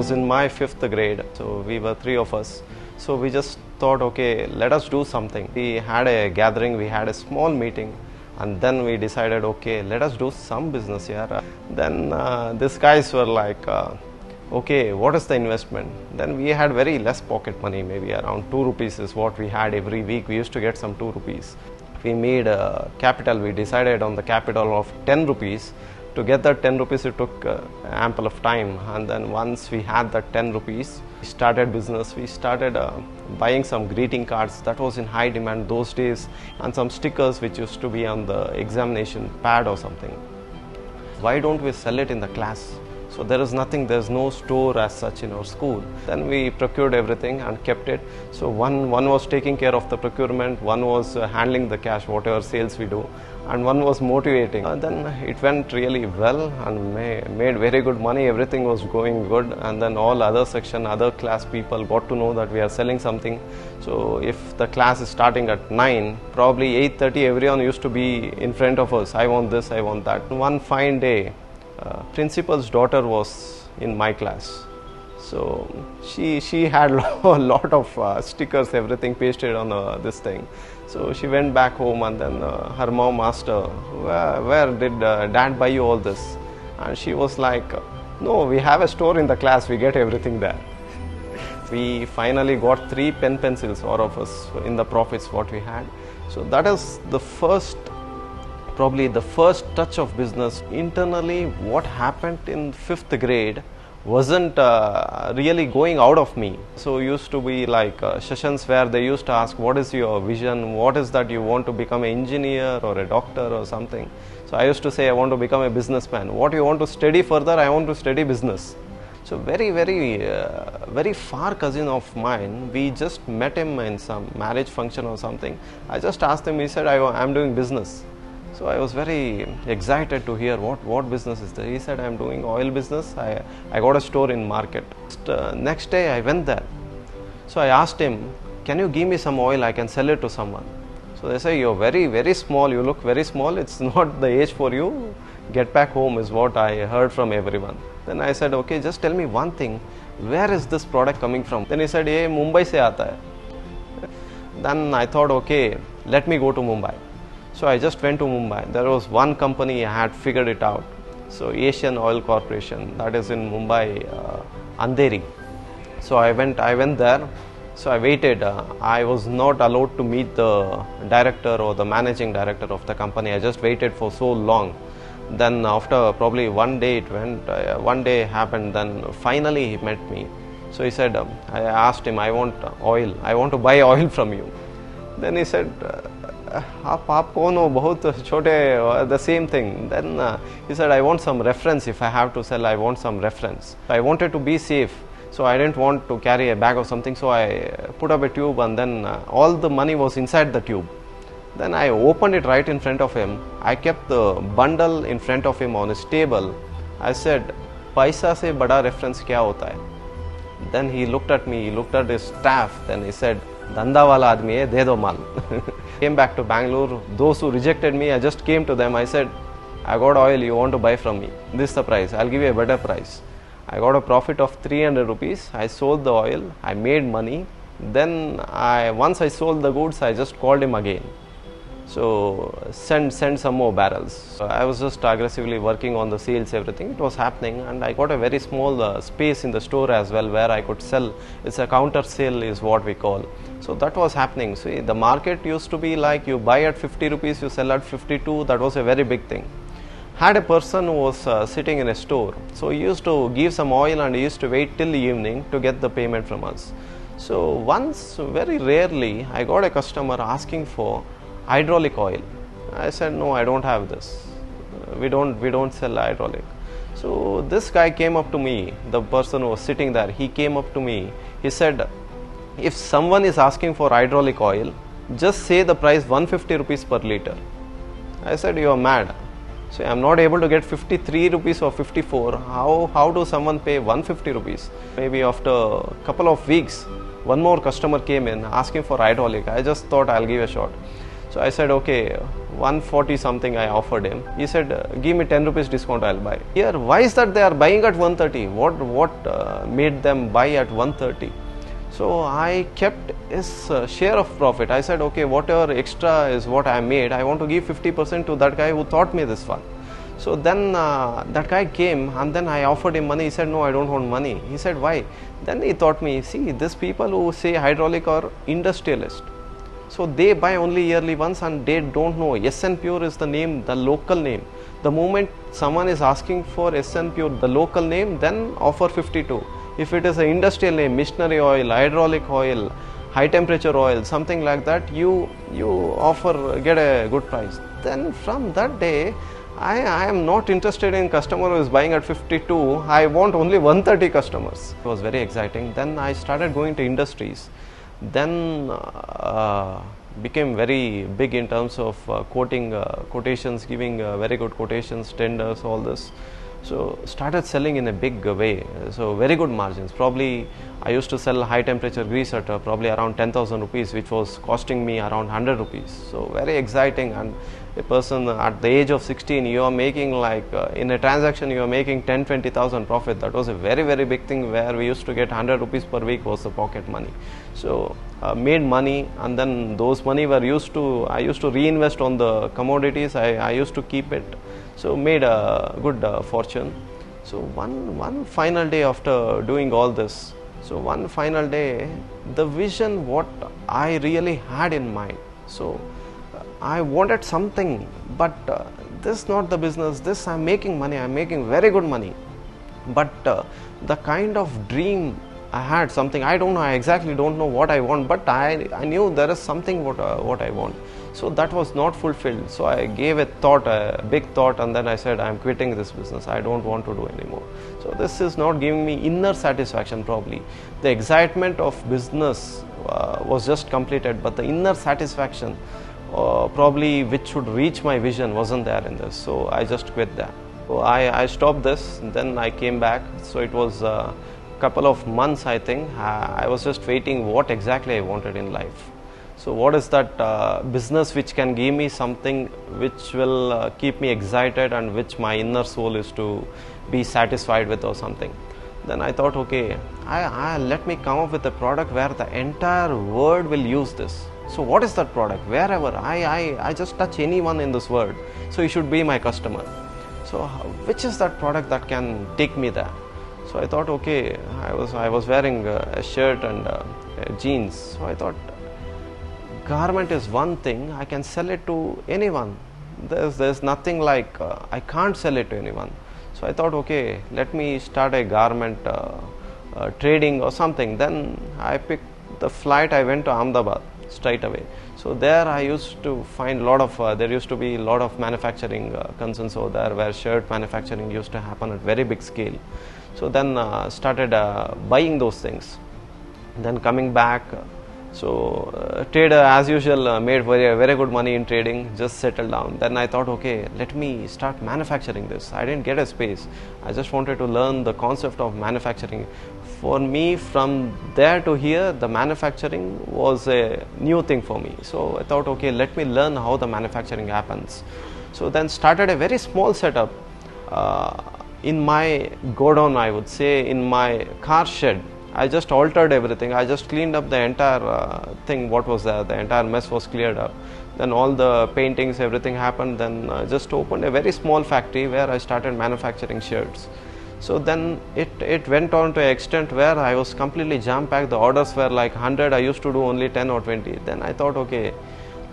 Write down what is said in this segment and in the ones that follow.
was in my 5th grade, so we were 3 of us. So we just thought, okay, let us do something. We had a gathering, we had a small meeting, and then we decided, okay, let us do some business here. Then these guys were like, okay, what is the investment? Then we had very less pocket money, maybe around 2 rupees is what we had every week. We used to get some 2 rupees. We made capital, we decided on the capital of 10 rupees. To get that 10 rupees, it took ample of time. And then once we had that 10 rupees, we started business. We started buying some greeting cards that was in high demand those days, and some stickers which used to be on the examination pad or something. Why don't we sell it in the class? So there is nothing, there's no store as such in our school. Then we procured everything and kept it. So one was taking care of the procurement, one was handling the cash, whatever sales we do, and one was motivating. Then it went really well and made very good money. Everything was going good, and then all other section, other class people got to know that we are selling something. So if the class is starting at 9, probably 8:30 everyone used to be in front of us. I want this, I want that. One fine day, principal's daughter was in my class. So she had a lot of stickers, everything pasted on this thing. So she went back home, and then her mom asked her, where did dad buy you all this? And she was like, no, we have a store in the class, we get everything there. We finally got 3 pen pencils, all of us, in the profits what we had. So that is the first, probably the first touch of business. Internally, what happened in 5th grade wasn't really going out of me. So used to be like sessions where they used to ask, what is your vision? What is that you want to become an engineer or a doctor or something? So I used to say, I want to become a businessman. What you want to study further? I want to study business. So very far cousin of mine, we just met him in some marriage function or something. I just asked him, he said, I'm doing business. So I was very excited to hear what business is there. He said, I'm doing oil business. I got a store in market. Next day I went there. So I asked him, can you give me some oil? I can sell it to someone. So they say, you're very small. You look very small. It's not the age for you. Get back home is what I heard from everyone. Then I said, okay, just tell me one thing. Where is this product coming from? Then he said, ye Mumbai se aata hai. Then I thought, okay, let me go to Mumbai. So I just went to Mumbai. There was one company, I had figured it out. So Asian Oil Corporation, that is in Mumbai, Andheri. So I went there. So I waited. I was not allowed to meet the director or the managing director of the company. I just waited for so long. Then after probably one day it went, one day happened, then finally he met me. So he said, I asked him, I want oil. I want to buy oil from you. Then he said, आप कौन हो बहुत छोटे, the same thing. Then he said, I want some reference. If I have to sell, I want some reference. I wanted to be safe, so I didn't want to carry a bag or something. So I put up a tube, and then all the money was inside the tube. Then I opened it right in front of him. I kept the bundle in front of him on his table. I said, पैसा से बड़ा reference क्या होता है? Then he looked at me, he looked at his staff. Then he said, धंधा वाला आदमी है, दे दो माल. Came back to Bangalore. Those who rejected me, I just came to them. I said, I got oil, you want to buy from me. This is the price. I'll give you a better price. I got a profit of 300 rupees. I sold the oil. I made money. Then once I sold the goods, I just called him again. So send some more barrels. So I was just aggressively working on the sales, everything. It was happening, and I got a very small space in the store as well where I could sell. It's a counter sale is what we call. So that was happening. See, the market used to be like you buy at 50 rupees, you sell at 52. That was a very big thing. Had a person who was sitting in a store. So he used to give some oil and he used to wait till the evening to get the payment from us. So once, very rarely, I got a customer asking for hydraulic oil. I said, no, I don't have this. We don't sell hydraulic. So this guy came up to me, the person who was sitting there, he came up to me. He said, if someone is asking for hydraulic oil, just say the price 150 rupees per liter. I said, you are mad. So I am not able to get 53 rupees or 54. How do someone pay 150 rupees? Maybe after a couple of weeks, one more customer came in asking for hydraulic. I just thought I'll give a shot. So I said, okay, 140 something I offered him. He said, give me 10 rupees discount, I'll buy. Here, why is that they are buying at 130? What made them buy at 130? So I kept his share of profit. I said, okay, whatever extra is what I made, I want to give 50% to that guy who taught me this one. So then that guy came, and then I offered him money. He said, no, I don't want money. He said, why? Then he taught me, see, these people who say hydraulic are industrialists. So they buy only yearly once and they don't know. SN Pure is the name, the local name. The moment someone is asking for SN Pure, the local name, then offer 52. If it is an industrial name, missionary oil, hydraulic oil, high temperature oil, something like that, you offer, get a good price. Then from that day, I am not interested in customer who is buying at 52. I want only 130 customers. It was very exciting. Then I started going to industries. Then became very big in terms of quotations, giving very good quotations, tenders, all this. So started selling in a big way. So very good margins. Probably I used to sell high temperature grease at probably around 10,000 rupees, which was costing me around 100 rupees. So very exciting. And a person at the age of 16, you are making like in a transaction you are making 10-20,000 profit. That was a very, very big thing, where we used to get 100 rupees per week was the pocket money. So made money, and then those money were used to, I used to reinvest on the commodities. I used to keep it. So made a good fortune. So one final day after doing all this, so one final day, the vision what I really had in mind. So I wanted something, but this not the business. This I'm making money. I'm making very good money, but the kind of dream I had, something I don't know. I exactly don't know what I want, but I knew there is something what I want. So that was not fulfilled. So I gave a thought, a big thought, and then I said, I'm quitting this business. I don't want to do anymore. So this is not giving me inner satisfaction. Probably the excitement of business was just completed, but the inner satisfaction, probably which should reach my vision, wasn't there in this. So I just quit that. So I stopped this. Then I came back. So it was a couple of months, I think. I was just waiting what exactly I wanted in life. So what is that business which can give me something which will keep me excited and which my inner soul is to be satisfied with or something. Then I thought, okay, let me come up with a product where the entire world will use this. So what is that product? Wherever I just touch anyone in this world, so he should be my customer. So which is that product that can take me there? So I thought, okay, I was wearing a shirt and jeans. So I thought, garment is one thing, I can sell it to anyone. There's nothing like I can't sell it to anyone. So I thought, okay, let me start a garment trading or something. Then I picked the flight. I went to Ahmedabad straight away. So there I used to find there used to be a lot of manufacturing concerns over there, where shirt manufacturing used to happen at very big scale. So then started buying those things. Then coming back, so trader as usual, made very good money in trading, just settled down. Then I thought, okay, let me start manufacturing this. I didn't get a space. I just wanted to learn the concept of manufacturing. For me, from there to here, the manufacturing was a new thing for me. So I thought, okay, let me learn how the manufacturing happens. So then started a very small setup in my godown, I would say, in my car shed. I just altered everything. I just cleaned up the entire thing, what was there. The entire mess was cleared up. Then all the paintings, everything happened. Then just opened a very small factory where I started manufacturing shirts. So then it went on to an extent where I was completely jam-packed. The orders were like 100. I used to do only 10 or 20. Then I thought, okay,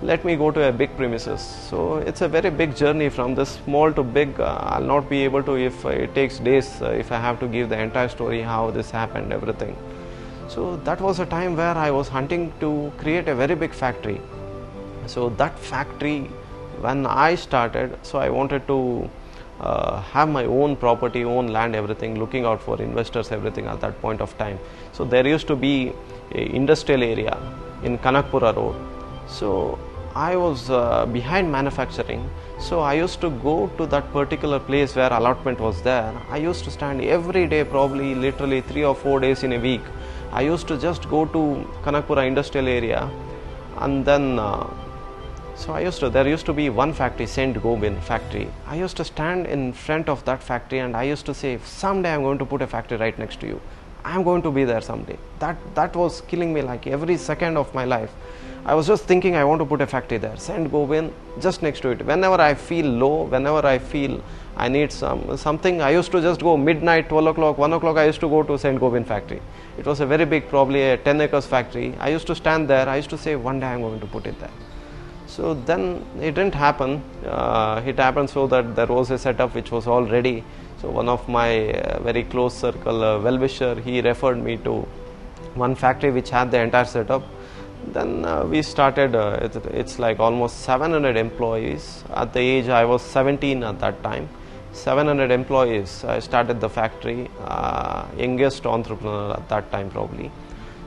let me go to a big premises. So it's a very big journey from this small to big. I'll not be able to, if it takes days, if I have to give the entire story, how this happened, everything. So that was a time where I was hunting to create a very big factory. So that factory, when I started, so I wanted to have my own property, own land, everything, looking out for investors, everything at that point of time. So there used to be an industrial area in Kanakpura Road. So I was behind manufacturing. So I used to go to that particular place where allotment was there. I used to stand every day, probably literally 3 or 4 days in a week. I used to just go to Kanakpura industrial area and then So there used to be one factory, Saint Gobain factory. I used to stand in front of that factory and I used to say, someday I'm going to put a factory right next to you. I'm going to be there someday. That was killing me, like every second of my life. I was just thinking I want to put a factory there, Saint Gobain just next to it. Whenever I feel low, whenever I feel I need something, I used to just go midnight, 12 o'clock, 1 o'clock, I used to go to Saint Gobain factory. It was a very big, probably a 10 acres factory. I used to stand there, I used to say, one day I'm going to put it there. So then it didn't happen. It happened so that there was a setup which was all ready. So one of my very close circle well-wisher, he referred me to one factory which had the entire setup. Then we started, it's like almost 700 employees. At the age I was 17 at that time. 700 employees. I started the factory, youngest entrepreneur at that time probably.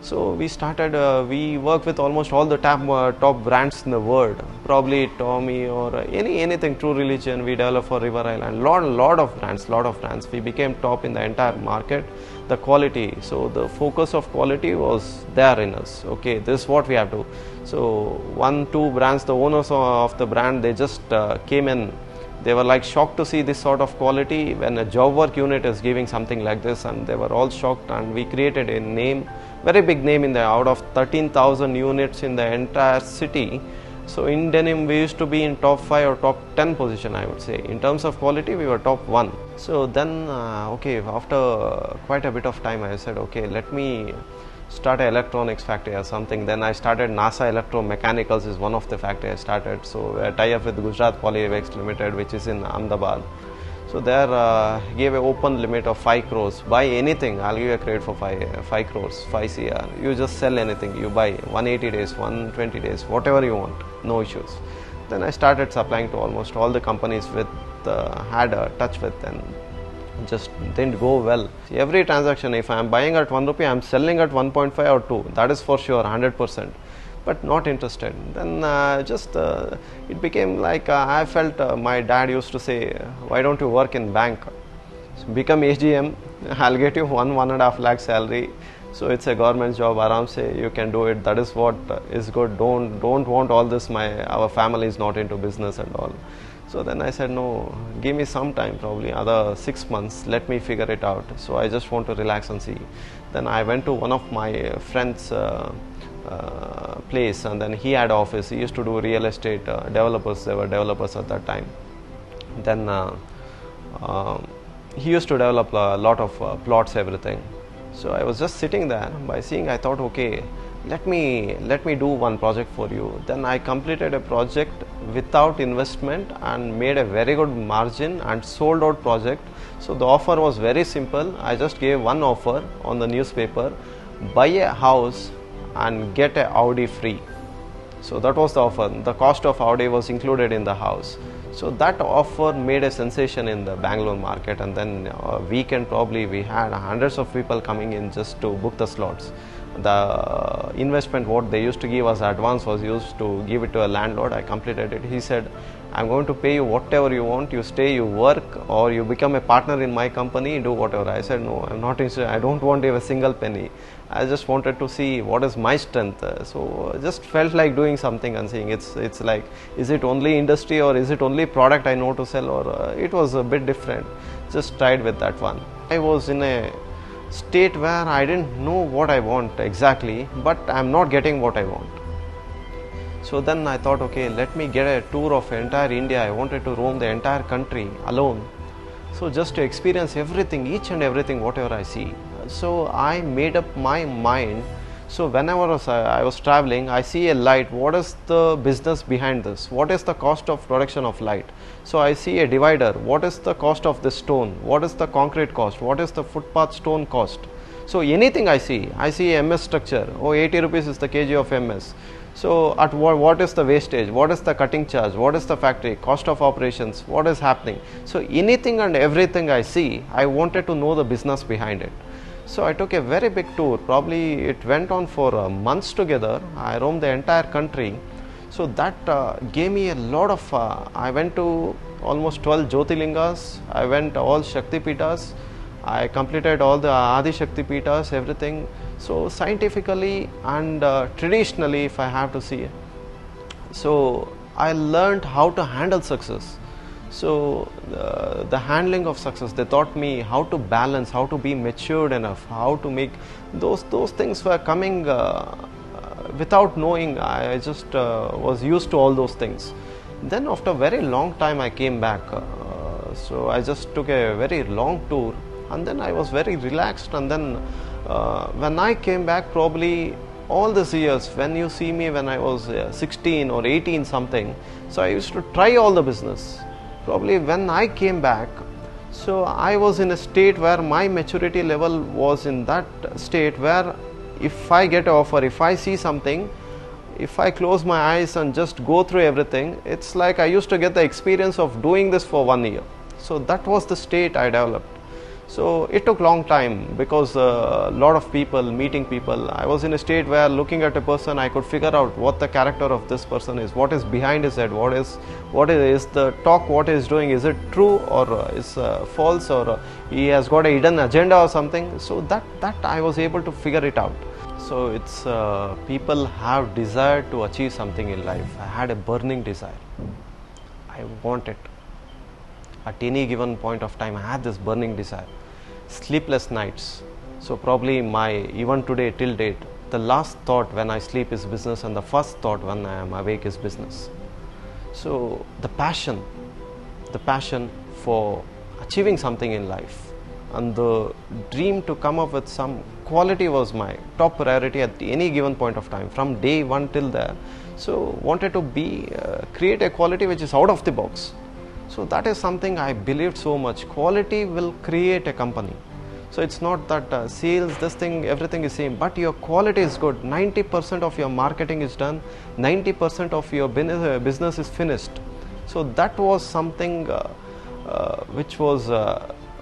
So we started, we work with almost all the top brands in the world, probably Tommy or anything, True Religion, we developed for River Island, lot of brands. We became top in the entire market. The quality, so the focus of quality was there in us. Okay, this is what we have to. So 1-2 brands, the owners of the brand, they just came in. They were like shocked to see this sort of quality when a job work unit is giving something like this, and they were all shocked. And we created a name, very big name in the out of 13,000 units in the entire city. So in denim we used to be in top 5 or top 10 position, I would say. In terms of quality we were top 1. So then okay, after quite a bit of time I said, okay, let me start an electronics factory or something. Then I started NASA Electromechanicals is one of the factory I started. So I tie up with Gujarat Polywax Limited, which is in Ahmedabad. So there gave an open limit of 5 crores. Buy anything, I'll give you a credit for 5 crores, 5 CR. You just sell anything, you buy 180 days, 120 days, whatever you want, no issues. Then I started supplying to almost all the companies with had a touch with, and just didn't go well. Every transaction, if I am buying at 1 rupee, I am selling at 1.5 or 2. That is for sure, 100%. But not interested. Then it became like I felt my dad used to say, why don't you work in bank? So become AGM, I'll get you 1.5 lakh salary. So it's a government job, aram se you can do it. That is what is good. Don't want all this. Our family is not into business and all. So then I said, no, give me some time, probably other 6 months, let me figure it out. So I just want to relax and see. Then I went to one of my friends' place, and then he had office. He used to do real estate developers. They were developers at that time. Then he used to develop a lot of plots, everything. So I was just sitting there. By seeing, I thought, okay, let me do one project for you. Then I completed a project without investment and made a very good margin and sold out project. So the offer was very simple. I just gave one offer on the newspaper: buy a house and get a Audi free. So that was the offer. The cost of Audi was included in the house. So that offer made a sensation in the Bangalore market, and then weekend probably we had hundreds of people coming in just to book the slots. The investment what they used to give us advance was used to give it to a landlord. I completed it. He said, I'm going to pay you whatever you want. You stay, you work, or you become a partner in my company, do whatever. I said, no, I'm not interested. I don't want even a single penny. I just wanted to see what is my strength. So just felt like doing something and seeing it's like, is it only industry or is it only product I know to sell, or it was a bit different. Just tried with that one. I was in a state where I didn't know what I want exactly, but I'm not getting what I want. So then I thought, okay, let me get a tour of entire India. I wanted to roam the entire country alone. So just to experience everything, each and everything, whatever I see. So I made up my mind. So whenever I was traveling, I see a light. What is the business behind this? What is the cost of production of light? So I see a divider. What is the cost of this stone? What is the concrete cost? What is the footpath stone cost? So anything I see MS structure. Oh, 80 rupees is the kg of MS. So at what is the wastage? What is the cutting charge? What is the factory? Cost of operations? What is happening? So anything and everything I see, I wanted to know the business behind it. So I took a very big tour. Probably it went on for months together. I roamed the entire country. So that gave me a lot of, I went to almost 12 Jyotirlingas. I went all Shakti Pitas. I completed all the Adi Shakti Pitas, everything. So scientifically and traditionally, if I have to see it. So I learned how to handle success. So the handling of success, they taught me how to balance, how to be matured enough, how to make those things were coming without knowing. I just was used to all those things. Then after a very long time I came back. So I just took a very long tour, and then I was very relaxed. And then when I came back, probably all these years, when you see me when I was 16 or 18 something, so I used to try all the business. Probably when I came back, so I was in a state where my maturity level was in that state where if I get an offer, if I see something, if I close my eyes and just go through everything, it's like I used to get the experience of doing this for 1 year. So that was the state I developed. So it took long time, because a lot of people, meeting people, I was in a state where looking at a person, I could figure out what the character of this person is, what is behind his head, what is the talk, what he is doing, is it true or is false, or he has got a hidden agenda or something. So that I was able to figure it out. So it's people have desire to achieve something in life. I had a burning desire. I want it. At any given point of time, I had this burning desire. Sleepless nights. So probably even today till date, the last thought when I sleep is business, and the first thought when I am awake is business. So the passion for achieving something in life, and the dream to come up with some quality was my top priority at any given point of time, from day one till there. So wanted to create a quality which is out of the box. So that is something I believed so much. Quality will create a company. So it's not that sales, this thing, everything is same, but your quality is good. 90% of your marketing is done, 90% of your business is finished. So that was something which was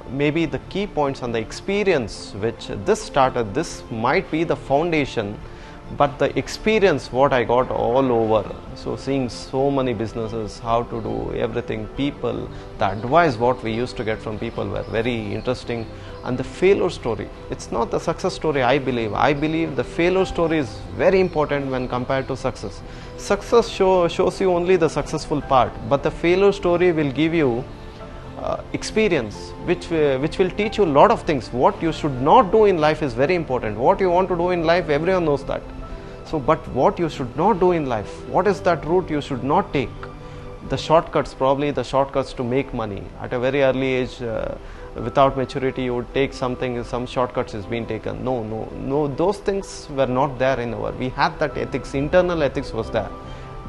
maybe the key points, and the experience which this might be the foundation, but the experience what I got all over. So seeing so many businesses, how to do everything, people, the advice what we used to get from people were very interesting. And the failure story, it's not the success story. I believe the failure story is very important when compared to success. Success shows you only the successful part, but the failure story will give you experience which will teach you a lot of things. What you should not do in life is very important. What you want to do in life, everyone knows that. So but what you should not do in life, what is that route you should not take? The shortcuts, probably the shortcuts to make money at a very early age. Without maturity, you would take some shortcuts is being taken. No, those things were not there in we had that ethics, internal ethics was there.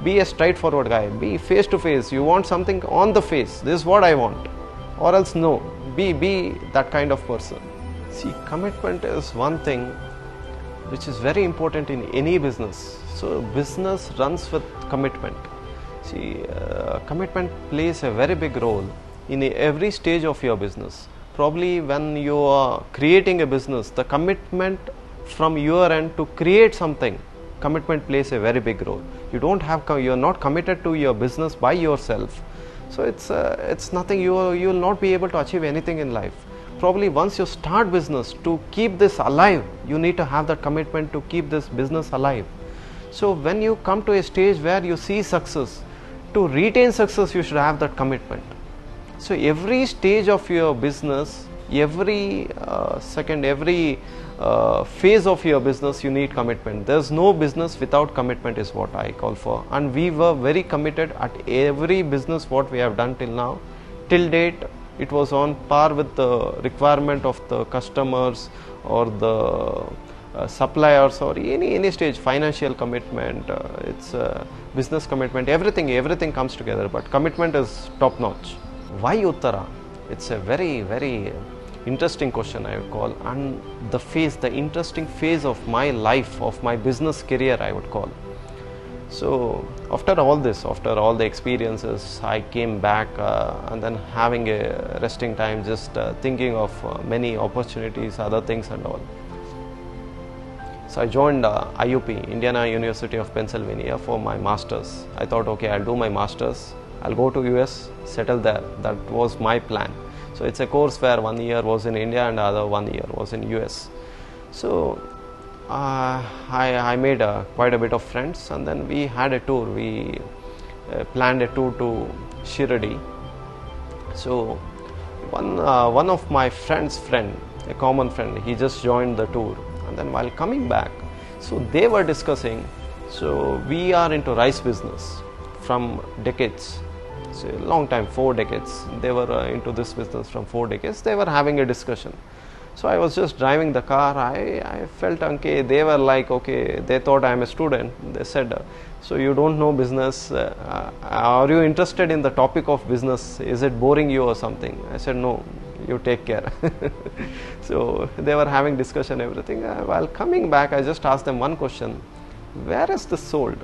Be a straightforward guy, be face to face. You want something on the face, this is what I want, or else no. Be that kind of person. See, commitment is one thing which is very important in any business. So business runs with commitment. See, commitment plays a very big role in every stage of your business. Probably when you are creating a business, the commitment from your end to create something, commitment plays a very big role. You are not committed to your business by yourself. So it's nothing. You will not be able to achieve anything in life. Probably once you start business, to keep this alive, you need to have that commitment to keep this business alive. So when you come to a stage where you see success, to retain success, you should have that commitment. So every stage of your business, every second, every phase of your business, you need commitment. There's no business without commitment is what I call for. And we were very committed at every business what we have done till now. Till date, it was on par with the requirement of the customers or the suppliers, or any stage. Financial commitment, it's business commitment, everything comes together, but commitment is top notch. Why Uthra? It's a very, very interesting question, I would call, and the interesting phase of my life, of my business career, I would call. So after all the experiences, I came back and then having a resting time, just thinking of many opportunities, other things and all. So I joined IUP, Indiana University of Pennsylvania, for my masters. I thought, okay, I'll do my masters, I'll go to US, settle there. That was my plan. So it's a course where 1 year was in India and the other 1 year was in US. So I made quite a bit of friends, and then we had a tour. We planned a tour to Shirdi. So one of my friend's friend, a common friend, he just joined the tour, and then while coming back, so they were discussing, so we are into rice business from decades, so a long time, 4 decades, they were into this business from 4 decades, they were having a discussion. So I was just driving the car, I felt okay, they were like, okay, they thought I am a student, they said, so you don't know business, are you interested in the topic of business, is it boring you or something? I said, no, you take care. So they were having discussion, everything. While coming back, I just asked them one question, where is this sold?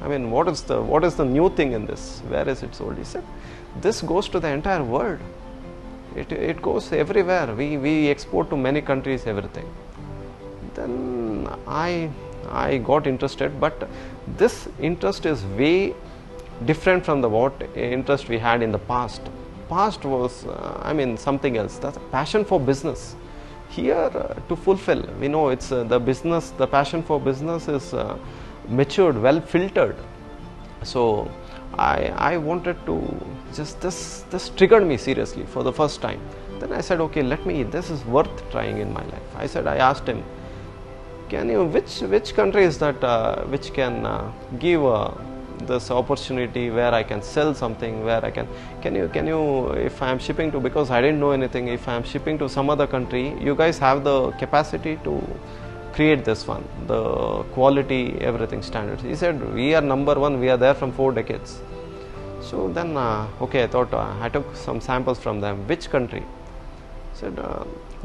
I mean, what is the new thing in this? Where is it sold? He said, this goes to the entire world. It goes everywhere. We export to many countries, everything. Then I got interested, but this interest is way different from the what interest we had in the past. Past was, something else. That's a passion for business. Here, to fulfill, we know it's the business, the passion for business is matured, well filtered. So I wanted to this triggered me seriously for the first time. Then I said, okay, this is worth trying in my life. I asked him, which country is that which can give this opportunity where I can sell something, where I can you, if I am shipping to, because I didn't know anything, if I am shipping to some other country, you guys have the capacity to create this one, the quality, everything standards. He said, we are number one, we are there from 4 decades. So then, okay, I thought, I took some samples from them. Which country? I said,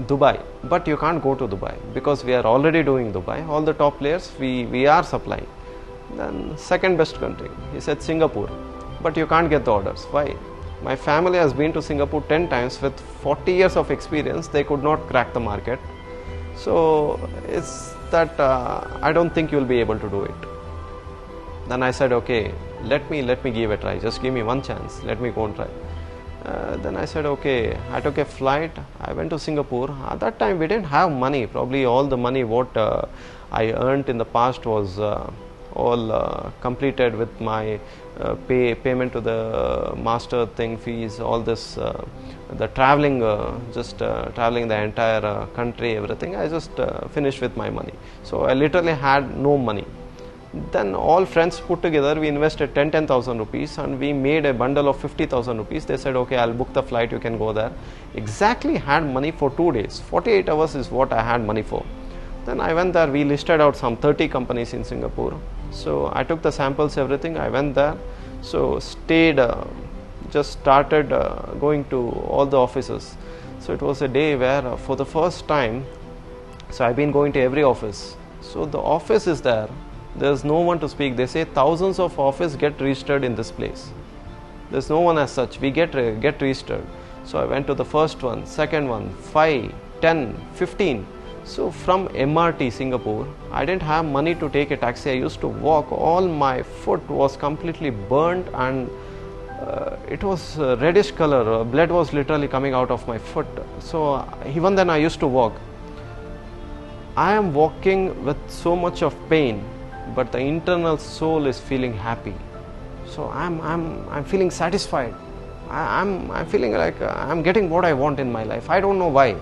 Dubai. But you can't go to Dubai because we are already doing Dubai. All the top players, we are supplying. Then second best country, he said Singapore. But you can't get the orders. Why? My family has been to Singapore 10 times with 40 years of experience. They could not crack the market. So it's that I don't think you will be able to do it. Then I said, okay, let me give a try. Just give me one chance. Let me go and try. Then I said, okay. I took a flight. I went to Singapore. At that time, we didn't have money. Probably all the money what I earned in the past was all completed with my payment to the master thing fees. All this, the traveling, traveling the entire country, everything. I just finished with my money. So I literally had no money. Then all friends put together, we invested 10,000 rupees and we made a bundle of 50,000 rupees. They said, okay, I'll book the flight, you can go there. Exactly had money for 2 days. 48 hours is what I had money for. Then I went there, we listed out some 30 companies in Singapore. So I took the samples, everything, I went there. So stayed, just started going to all the offices. So it was a day where for the first time, so I've been going to every office. So the office is there. There's no one to speak. They say thousands of offices get registered in this place. There's no one as such. We get registered. So I went to the first one, second one, 5, 10, 15. So from MRT Singapore, I didn't have money to take a taxi. I used to walk. All my foot was completely burnt and it was reddish color. Blood was literally coming out of my foot. So even then I used to walk. I am walking with so much of pain, but the internal soul is feeling happy. So I'm feeling satisfied. I'm feeling like I'm getting what I want in my life. I don't know why.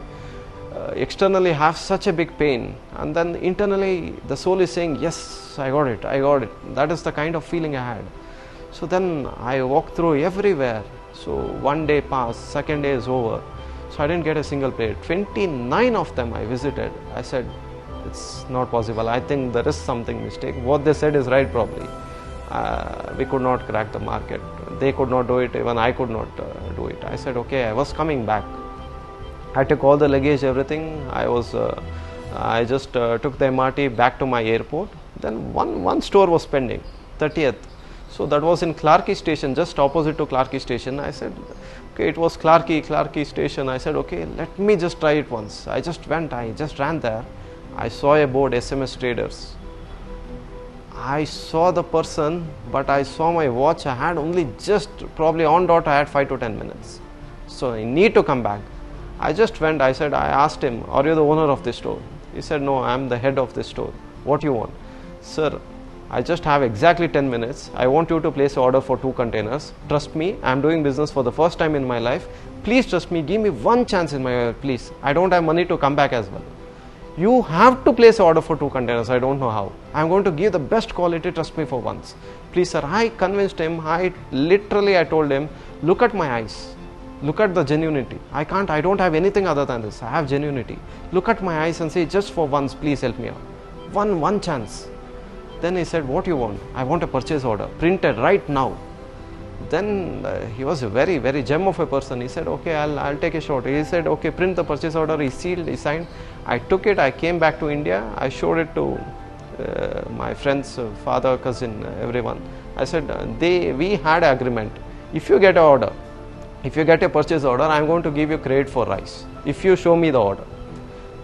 Externally have such a big pain, and then internally the soul is saying, yes, I got it. That is the kind of feeling I had. So then I walked through everywhere. So one day passed, second day is over. So I didn't get a single plate. 29 of them I visited. I said, it's not possible. I think there is something mistake. What they said is right, probably. We could not crack the market. They could not do it. Even I could not do it. I said, okay. I was coming back. I took all the luggage, everything. I just took the MRT back to my airport. Then one store was pending, 30th. So that was in Clarke Station, just opposite to Clarke Station. I said, okay, it was Clarke Station. I said, okay, let me just try it once. I just ran there. I saw a board, SMS traders. I saw the person, but I saw my watch. I had only just probably on dot, I had 5 to 10 minutes. So I need to come back. I just went, I asked him, are you the owner of this store? He said, no, I am the head of this store. What do you want? Sir, I just have exactly 10 minutes. I want you to place an order for 2 containers. Trust me, I am doing business for the first time in my life. Please trust me, give me one chance in my life, please. I don't have money to come back as well. You have to place an order for 2 containers. I don't know how. I am going to give the best quality, trust me for once. Please sir, I convinced him. I told him, look at my eyes. Look at the genuinity. I don't have anything other than this. I have genuinity. Look at my eyes and say, just for once, please help me out. One chance. Then he said, what you want? I want a purchase order, printed right now. Then he was a very, very gem of a person. He said, okay, I'll take a shot. He said, okay, print the purchase order. He sealed, he signed. I took it. I came back to India. I showed it to my friends, father, cousin, everyone. I said, we had an agreement. If you get an order, if you get a purchase order, I'm going to give you credit for rice. If you show me the order.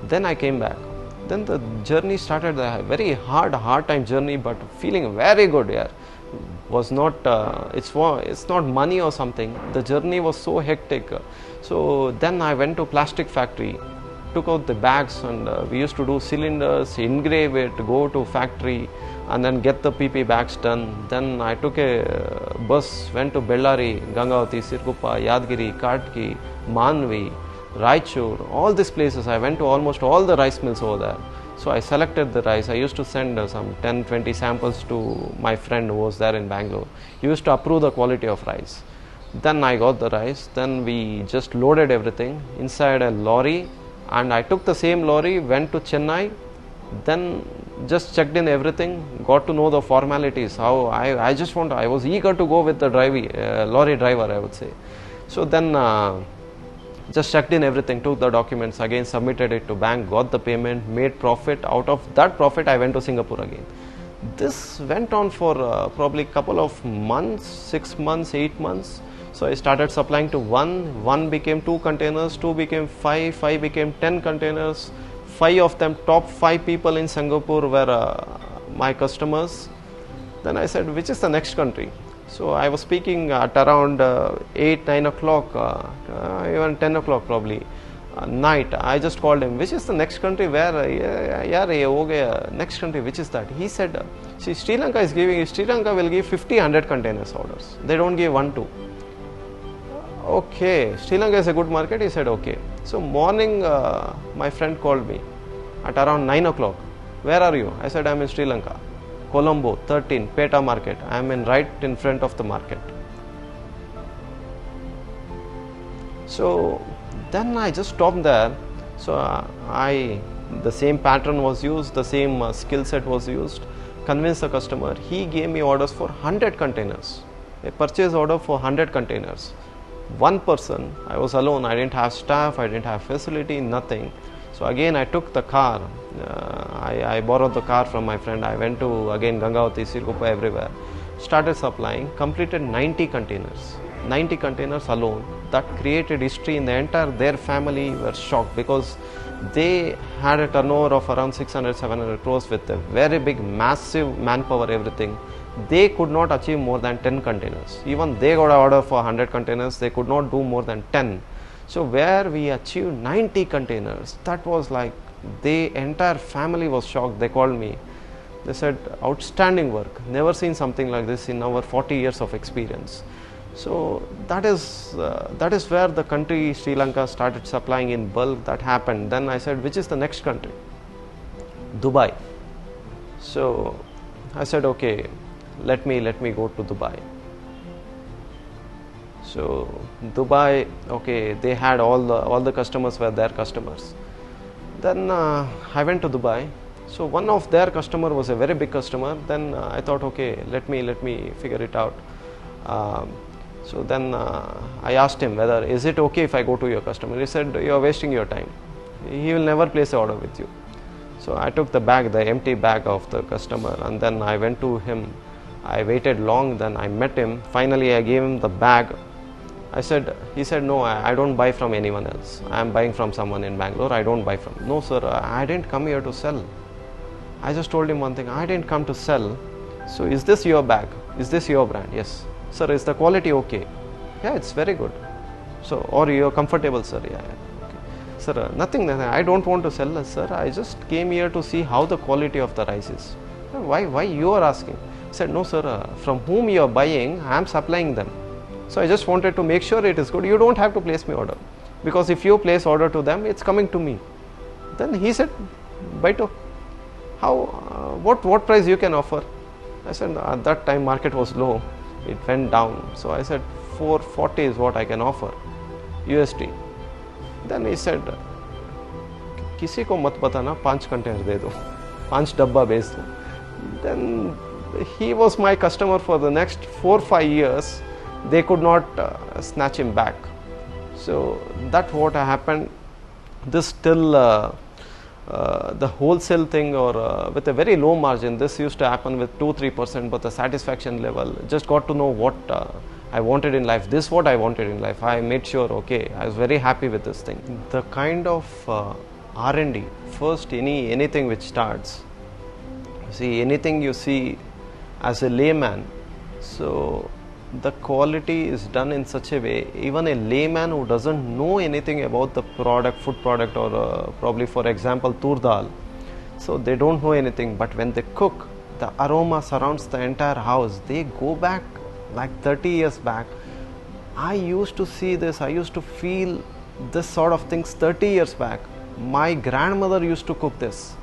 Then I came back. Then the journey started, a very hard time journey, but feeling very good. Yeah, was not it's not money or something. The journey was so hectic. So then I went to plastic factory, took out the bags, and we used to do cylinders, engrave it, go to factory, and then get the PP bags done. Then I took a bus, went to Bellary, Gangavati, Sirguppa, Yadgiri, Katki, Manvi, Raichur, all these places. I went to almost all the rice mills over there. So I selected the rice. I used to send some 10-20 samples to my friend who was there in Bangalore. He used to approve the quality of rice. Then I got the rice. Then we just loaded everything inside a lorry, and I took the same lorry, went to Chennai, then just checked in everything, got to know the formalities. How I was eager to go with the lorry driver, I would say. So then just checked in everything, took the documents, again submitted it to bank, got the payment, made profit. Out of that profit, I went to Singapore again. This went on for probably couple of months, 6 months, 8 months. So I started supplying to one became 2 containers, 2 became 5, 5 became 10 containers. 5 of them, top 5 people in Singapore were my customers. Then I said, which is the next country? So I was speaking at around 8, 9 o'clock, even 10 o'clock probably, night. I just called him, which is the next country where, next country, which is that? He said, see, Sri Lanka will give 50, 100 containers orders. They don't give 1, 2. Okay, Sri Lanka is a good market. He said, okay. So morning, my friend called me at around 9 o'clock. Where are you? I said, I'm in Sri Lanka. Colombo, 13, Peta market. I am right in front of the market. So then I just stopped there. So the same pattern was used, the same skill set was used. Convinced the customer. He gave me orders for 100 containers. A purchase order for 100 containers. One person. I was alone. I didn't have staff. I didn't have facility. Nothing. So again I took the car, I borrowed the car from my friend. I went to again Gangavati, Sirguppa, everywhere. Started supplying, completed 90 containers. 90 containers alone. That created history in the entire, their family were shocked because they had a turnover of around 600, 700 crores with a very big, massive manpower, everything. They could not achieve more than 10 containers. Even they got an order for 100 containers, they could not do more than 10. So where we achieved 90 containers, that was like, the entire family was shocked. They called me. They said, outstanding work. Never seen something like this in our 40 years of experience. So that is where the country Sri Lanka started supplying in bulk. That happened. Then I said, which is the next country? Dubai. So I said, okay, let me go to Dubai. So Dubai, okay, they had all the customers were their customers. Then I went to Dubai. So one of their customer was a very big customer. Then I thought, okay, let me figure it out. So then I asked him whether is it okay if I go to your customer. He said, you are wasting your time. He will never place an order with you. So I took the empty bag of the customer, and then I went to him. I waited long. Then I met him. Finally, I gave him the bag. He said, no, I don't buy from anyone else. I am buying from someone in Bangalore. I don't buy from. No, sir, I didn't come here to sell. I just told him one thing. I didn't come to sell. So is this your bag? Is this your brand? Yes. Sir, is the quality okay? Yeah, it's very good. So, or you're comfortable, sir? Yeah. Okay. Sir, nothing. I don't want to sell, sir. I just came here to see how the quality of the rice is. Why you are asking? I said, no sir, from whom you are buying, I am supplying them. So I just wanted to make sure it is good. You don't have to place me order, because if you place order to them, it's coming to me. Then he said, Baito, how, what price you can offer? I said, at that time market was low, it went down. So I said, 440 is what I can offer, USD. Then he said, किसी को मत बताना, 5 container दे दो, 5 डब्बा बेच दो. Then he was my customer for the next 4-5 years. They could not snatch him back. So that's what happened. This still the wholesale thing, or with a very low margin, this used to happen with 2-3%, but the satisfaction level, just got to know what I wanted in life. This is what I wanted in life. I made sure, okay, I was very happy with this thing. The kind of R&D, first anything which starts, see, anything you see as a layman, so the quality is done in such a way, even a layman who doesn't know anything about the product, food product, or probably for example tur dal, so they don't know anything, but when they cook, the aroma surrounds the entire house. They go back like 30 years back. I used to see this, I used to feel this sort of things 30 years back. My grandmother used to cook this.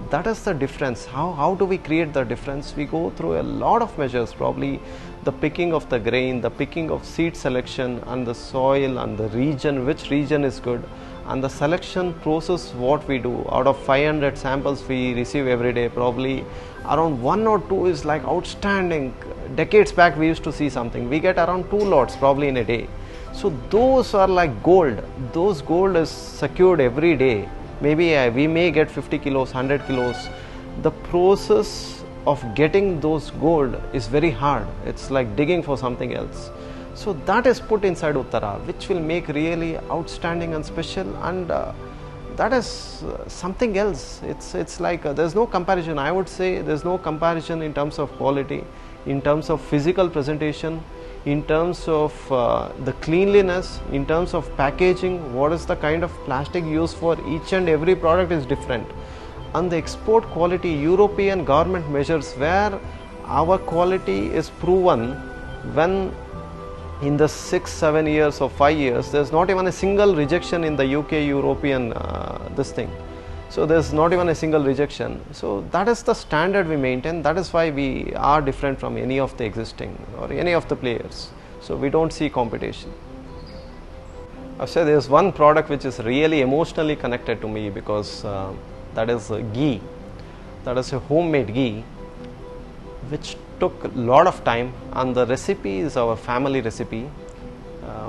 That is the difference. How do we create the difference? We go through a lot of measures, probably the picking of the grain, the picking of seed selection, and the soil, and the region, which region is good, and the selection process. What we do, out of 500 samples we receive every day, probably around 1 or 2 is like outstanding. Decades back we used to see something, we get around 2 lots probably in a day. So those are like gold. Those gold is secured every day. Maybe we may get 50 kilos, 100 kilos. The process of getting those gold is very hard. It's like digging for something else. So that is put inside Uthra, which will make really outstanding and special, and that is something else. It's like there's no comparison. I would say there's no comparison in terms of quality, in terms of physical presentation, in terms of the cleanliness, in terms of packaging. What is the kind of plastic used for each and every product is different. And the export quality, European government measures where our quality is proven, when in the 6-7 years or 5 years there's not even a single rejection in the UK European this thing. So there's not even a single rejection. So that is the standard we maintain. That is why we are different from any of the existing or any of the players. So we don't see competition. I've said there's one product which is really emotionally connected to me, because that is ghee. That is a homemade ghee which took a lot of time, and the recipe is our family recipe.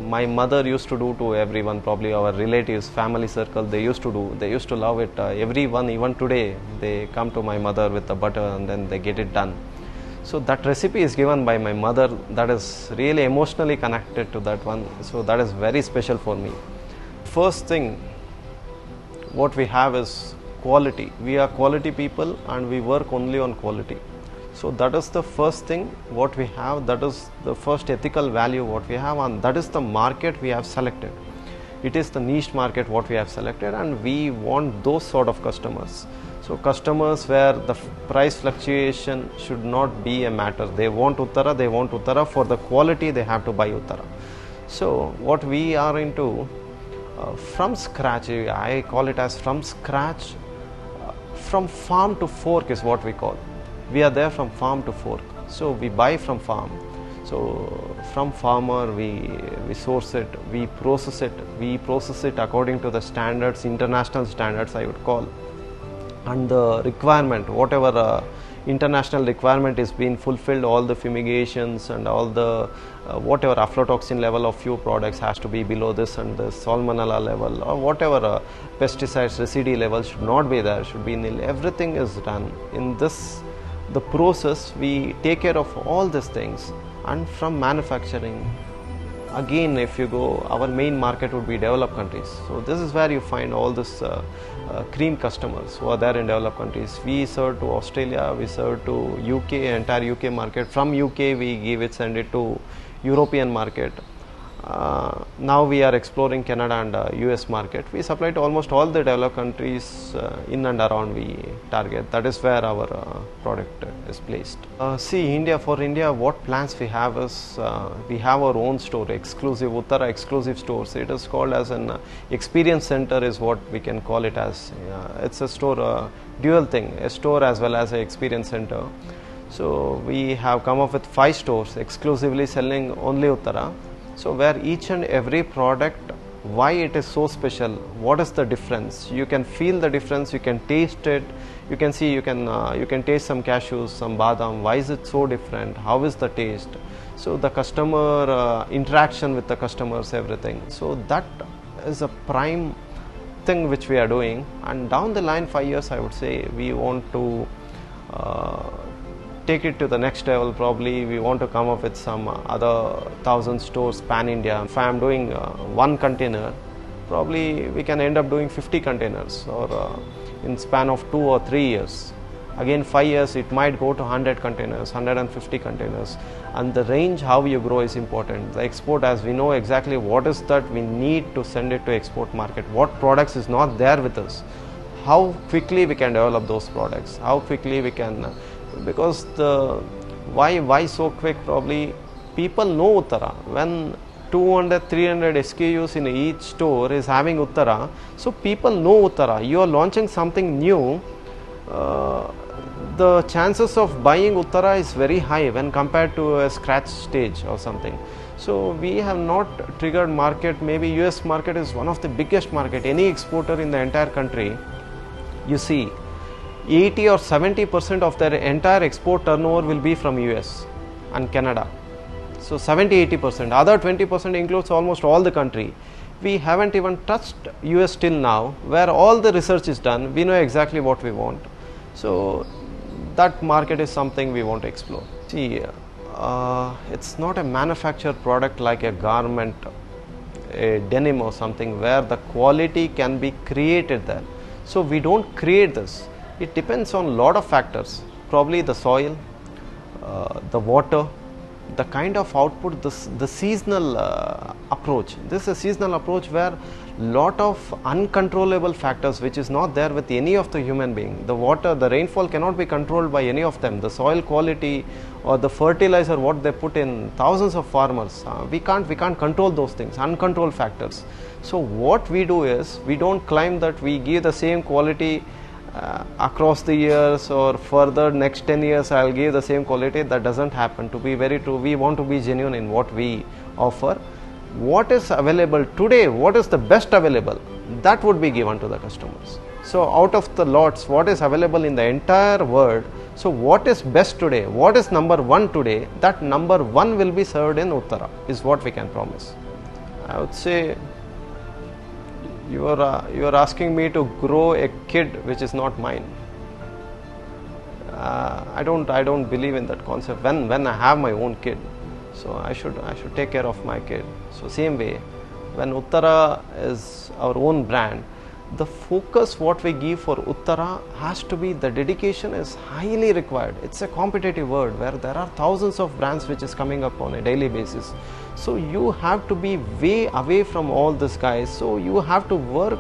My mother used to do to everyone, probably our relatives, family circle, they used to love it. Everyone, even today, they come to my mother with the butter and then they get it done. So that recipe is given by my mother. That is really emotionally connected to that one. So that is very special for me. First thing, what we have is quality. We are quality people and we work only on quality. So that is the first thing what we have. That is the first ethical value what we have, and that is the market we have selected. It is the niche market what we have selected, and we want those sort of customers. So customers where the price fluctuation should not be a matter. They want Uthra for the quality. They have to buy Uthra. So what we are into, from scratch, I call it as from scratch, from farm to fork is what we call. We are there from farm to fork. So we buy from farm. So from farmer we source it, we process it according to the standards, international standards I would call. And the requirement, whatever international requirement is being fulfilled, all the fumigations and all the whatever aflatoxin level of few products has to be below this, and the salmonella level or whatever pesticides residue level should not be there, should be nil. Everything is done in this. The process, we take care of all these things. And from manufacturing, again, if you go, our main market would be developed countries. So this is where you find all this cream customers who are there in developed countries. We serve to Australia, we serve to UK, entire UK market. From UK we send it to European market. Now we are exploring Canada and US market. We supply to almost all the developed countries in and around we target. That is where our product is placed. See, for India, what plans we have is we have our own store, exclusive Uthra exclusive stores. It is called as an experience center is what we can call it as. It's a store, dual thing, a store as well as an experience center. So we have come up with 5 stores exclusively selling only Uthra. So where each and every product, why it is so special, what is the difference, you can feel the difference, you can taste it, you can see, you can taste some cashews, some badam, why is it so different, how is the taste, so the customer interaction with the customers, everything. So that is a prime thing which we are doing, and down the line 5 years I would say we want to take it to the next level. Probably we want to come up with some other 1,000 stores pan India. If I am doing 1 container, probably we can end up doing 50 containers, or in span of 2 or 3 years. Again 5 years it might go to 100 containers, 150 containers, and the range how you grow is important. The export, as we know exactly what is that we need to send it to export market, what products is not there with us, how quickly we can develop those products, how quickly we can, because why so quick, probably people know Uthra. When 200 300 SKUs in each store is having Uthra, so people know Uthra. You are launching something new, the chances of buying Uthra is very high when compared to a scratch stage or something. So we have not triggered market. Maybe US market is one of the biggest market. Any exporter in the entire country, you see 80 or 70% of their entire export turnover will be from US and Canada. So 70-80%, other 20% includes almost all the country. We haven't even touched US till now, where all the research is done. We know exactly what we want. So that market is something we want to explore. See, it's not a manufactured product like a garment, a denim or something, where the quality can be created there. So we don't create this. It depends on a lot of factors, probably the soil, the water, the kind of output, the seasonal approach. This is a seasonal approach where lot of uncontrollable factors which is not there with any of the human being. The water, the rainfall cannot be controlled by any of them. The soil quality or the fertilizer what they put in, thousands of farmers, we can't control those things, uncontrolled factors. So what we do is, we don't claim that we give the same quality across the years, or further next 10 years I'll give the same quality. That doesn't happen. To be very true, we want to be genuine in what we offer. What is available today, what is the best available, that would be given to the customers. So out of the lots, what is available in the entire world, so what is best today, what is number 1 today, that number 1 will be served in Uthra, is what we can promise. I would say you are asking me to grow a kid which is not mine. I don't believe in that concept. When I have my own kid, so I should take care of my kid. So same way, when Uthra is our own brand, the focus what we give for Uthra has to be, the dedication is highly required. It's a competitive world where there are thousands of brands which is coming up on a daily basis. So you have to be way away from all these guys. So you have to work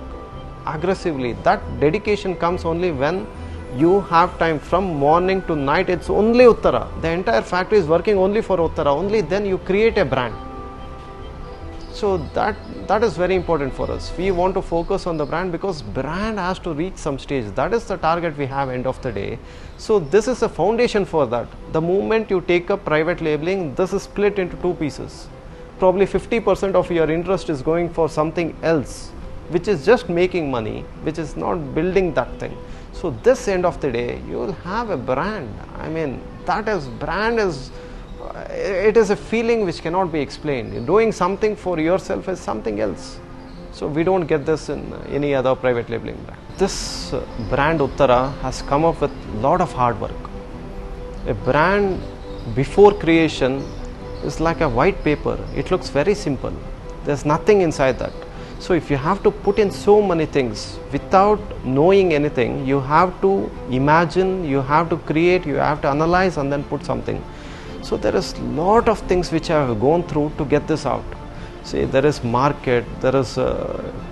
aggressively. That dedication comes only when you have time from morning to night. It's only Uthra. The entire factory is working only for Uthra. Only then you create a brand. So that is very important for us. We want to focus on the brand because brand has to reach some stage. That is the target we have end of the day. So this is a foundation for that. The moment you take up private labeling, this is split into 2 pieces. Probably 50% of your interest is going for something else, which is just making money, which is not building that thing. So this end of the day, you will have a brand. I mean, that is, brand is, it is a feeling which cannot be explained. Doing something for yourself is something else. So we don't get this in any other private labeling brand. This brand Uthra has come up with a lot of hard work. A brand before creation is like a white paper. It looks very simple. There's nothing inside that. So if you have to put in so many things without knowing anything, you have to imagine, you have to create, you have to analyze and then put something. So there is lot of things which I have gone through to get this out. See, there is market, there is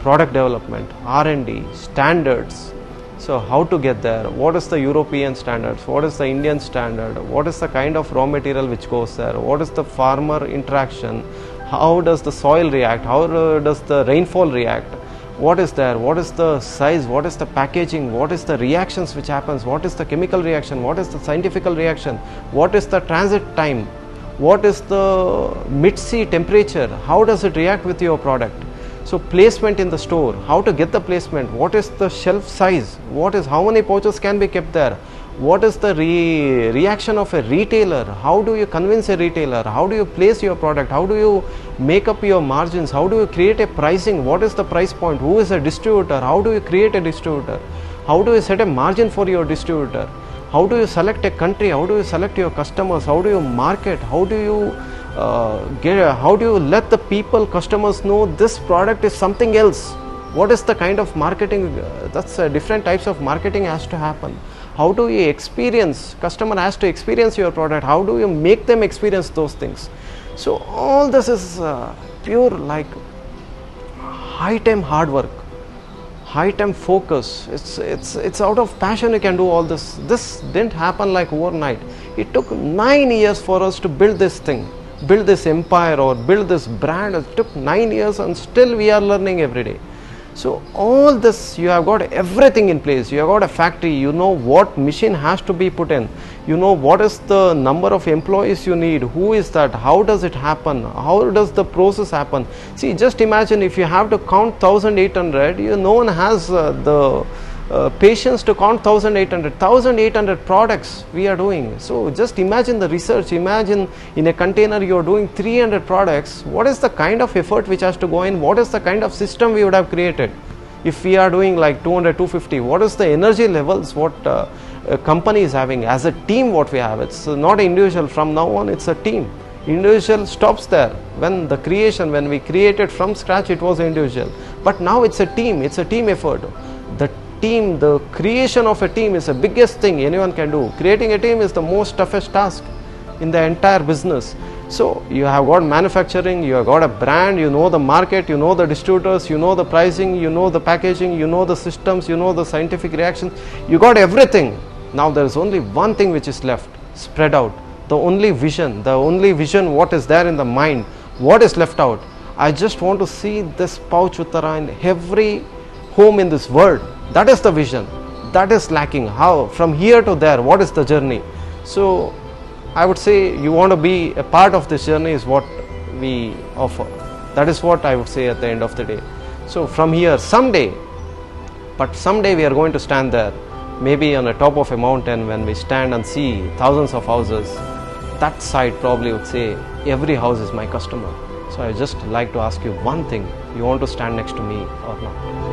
product development, R&D, standards. So how to get there? What is the European standards? What is the Indian standard? What is the kind of raw material which goes there? What is the farmer interaction? How does the soil react? How does the rainfall react? What is there? What is the size? What is the packaging? What is the reactions which happens? What is the chemical reaction? What is the scientific reaction? What is the transit time? What is the mid-sea temperature? How does it react with your product? So placement in the store, how to get the placement? What is the shelf size? How many pouches can be kept there? What is the reaction of a retailer? How do you convince a retailer? How do you place your product? How do you make up your margins? How do you create a pricing? What is the price point? Who is a distributor? How do you create a distributor? How do you set a margin for your distributor? How do you select a country? How do you select your customers? How do you market? How do you let the people, customers know this product is something else? What is the kind of marketing? That's different types of marketing has to happen. How do you experience? Customer has to experience your product. How do you make them experience those things? So all this is pure like high time hard work, high time focus. It's out of passion you can do all this. This didn't happen like overnight. It took 9 years for us to build this thing, build this empire or build this brand. It took 9 years and still we are learning every day. So all this, you have got everything in place. You have got a factory, you know what machine has to be put in, you know what is the number of employees you need, who is that, how does it happen, how does the process happen. See, just imagine if you have to count 1800, no one has the patience to count 1800 products we are doing. So just imagine the research. Imagine in a container you are doing 300 products. What is the kind of effort which has to go in? What is the kind of system we would have created? If we are doing like 200, 250, what is the energy levels what a company is having? As a team what we have, it's not individual. From now on it's a team. Individual stops there. When we created from scratch, it was individual, but now it's a team effort. The creation of a team is the biggest thing anyone can do. Creating a team is the most toughest task in the entire business. So you have got manufacturing, you have got a brand, you know the market, you know the distributors, you know the pricing, you know the packaging, you know the systems, you know the scientific reactions, you got everything. Now there is only one thing which is left: spread out. The only vision what is there in the mind, what is left out. I just want to see this pouch Uthra in every home in this world. That is the vision. That is lacking. How? From here to there, what is the journey? So I would say you want to be a part of this journey is what we offer. That is what I would say at the end of the day. So from here, someday we are going to stand there, maybe on the top of a mountain. When we stand and see thousands of houses, that side probably would say every house is my customer. So I just like to ask you one thing: you want to stand next to me or not?